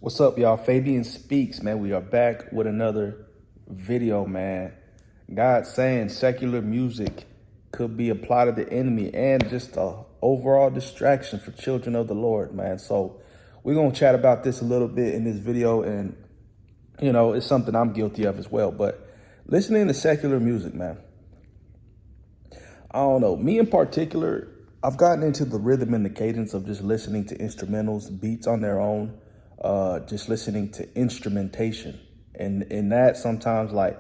What's up, y'all? Fabian Speaks, man. We are back with another video, man. God saying secular music could be a plot of the enemy and just a overall distraction for children of the Lord, man. So we're going to chat about this a little bit in this video, and, it's something I'm guilty of as well. But listening to secular music, man, I don't know. Me in particular, I've gotten into the rhythm and the cadence of just listening to instrumentals, beats on their own, just listening to instrumentation. And in that, sometimes like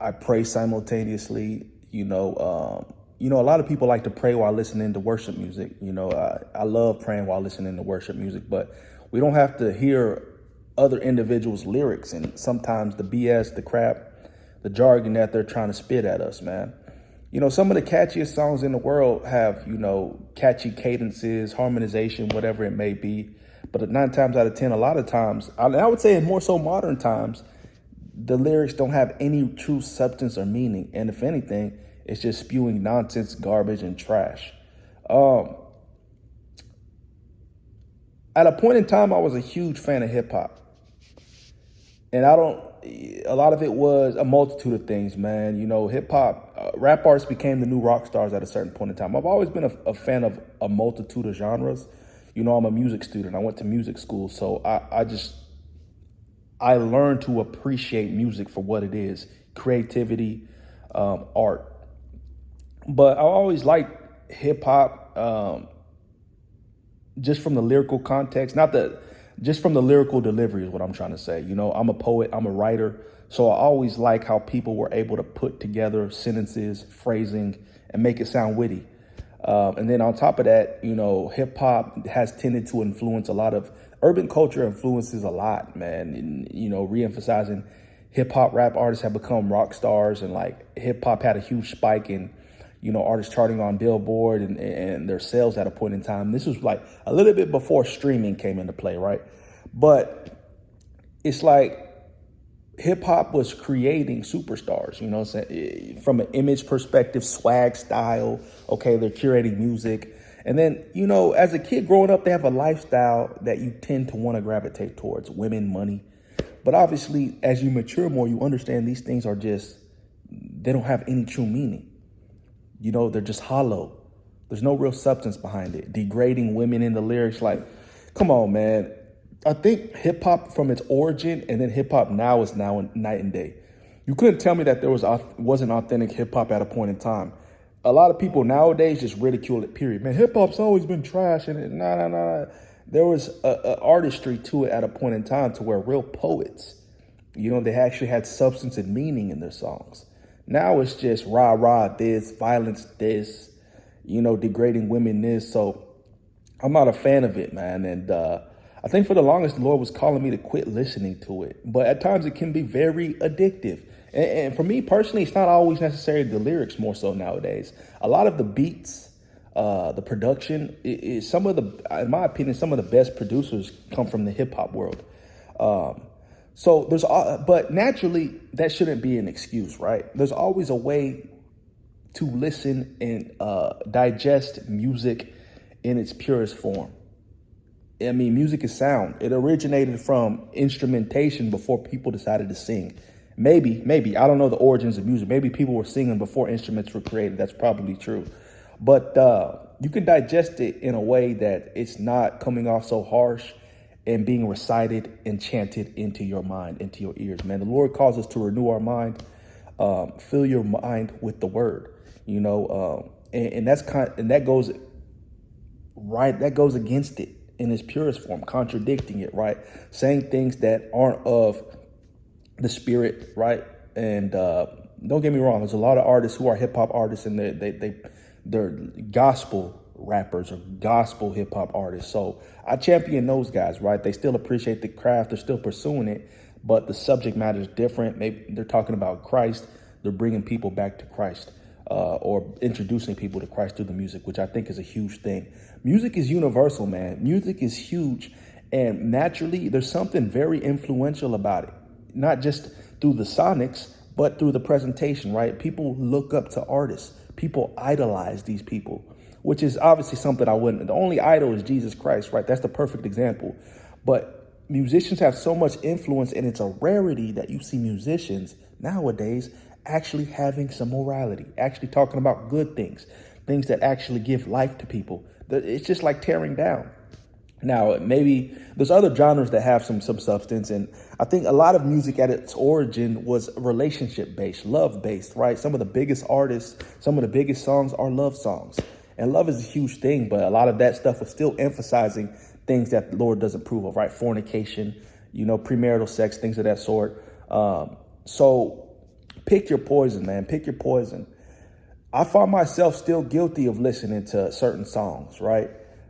I pray simultaneously. A lot of people like to pray while listening to worship music. I love praying while listening to worship music, but we don't have to hear other individuals' lyrics and sometimes the BS, the crap, the jargon that they're trying to spit at us, man. Some of the catchiest songs in the world have, catchy cadences, harmonization, whatever it may be. But 9 times out of 10, a lot of times, I would say in more so modern times, the lyrics don't have any true substance or meaning. And if anything, it's just spewing nonsense, garbage, and trash. At a point in time, I was a huge fan of hip hop. And a lot of it was a multitude of things, man. Hip hop, rap artists became the new rock stars at a certain point in time. I've always been a fan of a multitude of genres. I'm a music student. I went to music school. So I learned to appreciate music for what it is, creativity, art. But I always liked hip hop just from the lyrical context, just from the lyrical delivery is what I'm trying to say. I'm a poet, I'm a writer. So I always like how people were able to put together sentences, phrasing, and make it sound witty. And then on top of that, hip hop has tended to influence a lot of urban culture, influences a lot, man. And, reemphasizing hip hop rap artists have become rock stars, and like hip hop had a huge spike in, artists charting on Billboard and their sales at a point in time. This was like a little bit before streaming came into play, right? But it's like hip hop was creating superstars, from an image perspective, swag, style. Okay, they're curating music. And then, as a kid growing up, they have a lifestyle that you tend to want to gravitate towards: women, money. But obviously, as you mature more, you understand these things they don't have any true meaning. They're just hollow. There's no real substance behind it. Degrading women in the lyrics, like, come on, man. I think hip hop from its origin and then hip hop now is night and day. You couldn't tell me that there wasn't authentic hip hop at a point in time. A lot of people nowadays just ridicule it, period. Man, hip hop's always been trash. And nah. There was a artistry to it at a point in time to where real poets, they actually had substance and meaning in their songs. Now it's just rah, this, violence, this, degrading women, this. So I'm not a fan of it, man. And I think for the longest, the Lord was calling me to quit listening to it. But at times it can be very addictive. And for me personally, it's not always necessarily the lyrics more so nowadays. A lot of the beats, the production is in my opinion, some of the best producers come from the hip hop world. But naturally, that shouldn't be an excuse, right? There's always a way to listen and digest music in its purest form. I mean, music is sound. It originated from instrumentation before people decided to sing. Maybe, I don't know the origins of music. Maybe people were singing before instruments were created. That's probably true. But you can digest it in a way that it's not coming off so harsh and being recited and chanted into your mind, into your ears, man. The Lord calls us to renew our mind, fill your mind with the word, and that goes against it in its purest form, contradicting it, right? Saying things that aren't of the spirit, right? And don't get me wrong, there's a lot of artists who are hip hop artists, and they're gospel rappers or gospel hip hop artists. So I champion those guys, right? They still appreciate the craft. They're still pursuing it, but the subject matter is different. Maybe they're talking about Christ. They're bringing people back to Christ, or introducing people to Christ through the music, which I think is a huge thing. Music is universal, man. Music is huge. And naturally, there's something very influential about it, not just through the sonics, but through the presentation, right? People look up to artists. People idolize these people, which is obviously something I wouldn't. The only idol is Jesus Christ, right? That's the perfect example. But musicians have so much influence, and it's a rarity that you see musicians nowadays actually having some morality, actually talking about good things, things that actually give life to people. It's just like tearing down. Now, maybe there's other genres that have some substance, and I think a lot of music at its origin was relationship based, love based, right? Some of the biggest artists, some of the biggest songs are love songs, and love is a huge thing. But a lot of that stuff was still emphasizing things that the Lord doesn't approve of, right? Fornication, premarital sex, things of that sort. So pick your poison, man. Pick your poison. I find myself still guilty of listening to certain songs, right?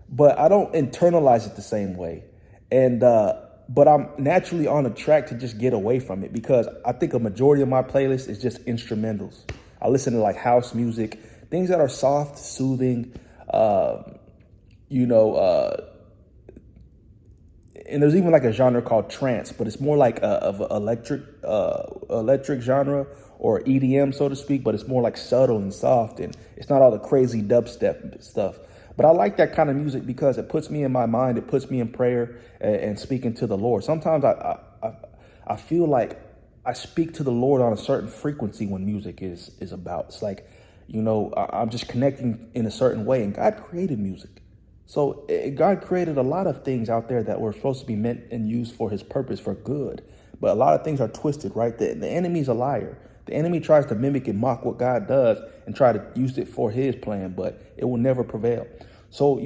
But I don't internalize it the same way. And, but I'm naturally on a track to just get away from it, because I think a majority of my playlist is just instrumentals. I listen to like house music, things that are soft, soothing, and there's even like a genre called trance, but it's more like of electric genre, or EDM, so to speak, but it's more like subtle and soft, and it's not all the crazy dubstep stuff. But I like that kind of music because it puts me in my mind, it puts me in prayer and speaking to the Lord. Sometimes I feel like I speak to the Lord on a certain frequency when music is about. It's like, I'm just connecting in a certain way, and God created music. So God created a lot of things out there that were supposed to be meant and used for his purpose, for good. But a lot of things are twisted, right? The enemy's a liar. The enemy tries to mimic and mock what God does and try to use it for his plan, but it will never prevail. So,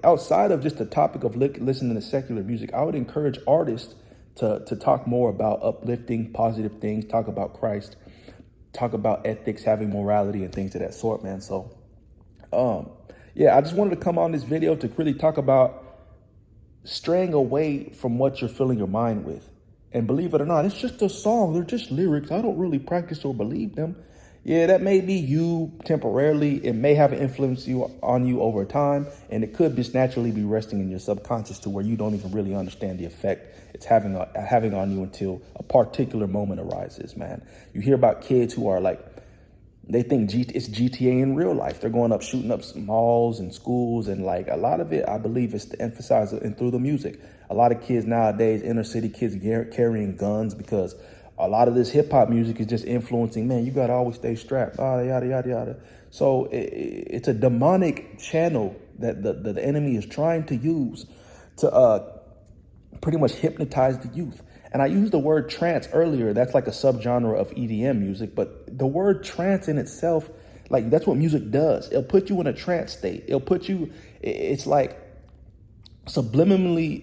outside of just the topic of listening to secular music, I would encourage artists to talk more about uplifting, positive things, talk about Christ, talk about ethics, having morality and things of that sort, man. So, yeah, I just wanted to come on this video to really talk about straying away from what you're filling your mind with. And believe it or not, it's just a song. They're just lyrics. I don't really practice or believe them. Yeah, that may be you temporarily. It may have an influence on you over time. And it could just naturally be resting in your subconscious to where you don't even really understand the effect it's having on you until a particular moment arises, man. You hear about kids who are like, they think it's GTA in real life. They're going up, shooting up malls and schools. And like a lot of it, I believe, is to emphasize it and through the music. A lot of kids nowadays, inner city kids, carrying guns because a lot of this hip hop music is just influencing, man, you got to always stay strapped, yada, yada, yada. So it's a demonic channel that the enemy is trying to use to pretty much hypnotize the youth. And I used the word trance earlier. That's like a subgenre of EDM music. But the word trance in itself, like that's what music does. It'll put you in a trance state. It'll put you, it's like subliminally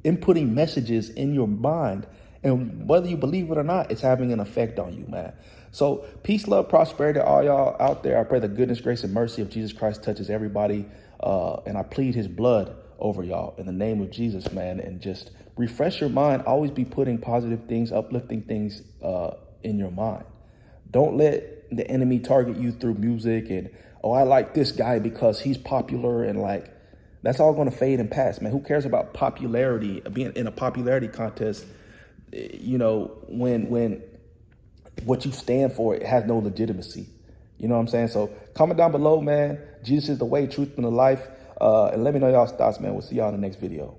inputting messages in your mind. And whether you believe it or not, it's having an effect on you, man. So peace, love, prosperity, all y'all out there. I pray the goodness, grace, and mercy of Jesus Christ touches everybody. And I plead his blood over y'all in the name of Jesus, man. And just refresh your mind. Always be putting positive things, uplifting things in your mind. Don't let the enemy target you through music and, oh, I like this guy because he's popular, and like, that's all going to fade and pass, man. Who cares about popularity, being in a popularity contest, when what you stand for, it has no legitimacy. You know what I'm saying? So comment down below, man. Jesus is the way, truth, and the life. And let me know y'all's thoughts, man. We'll see y'all in the next video.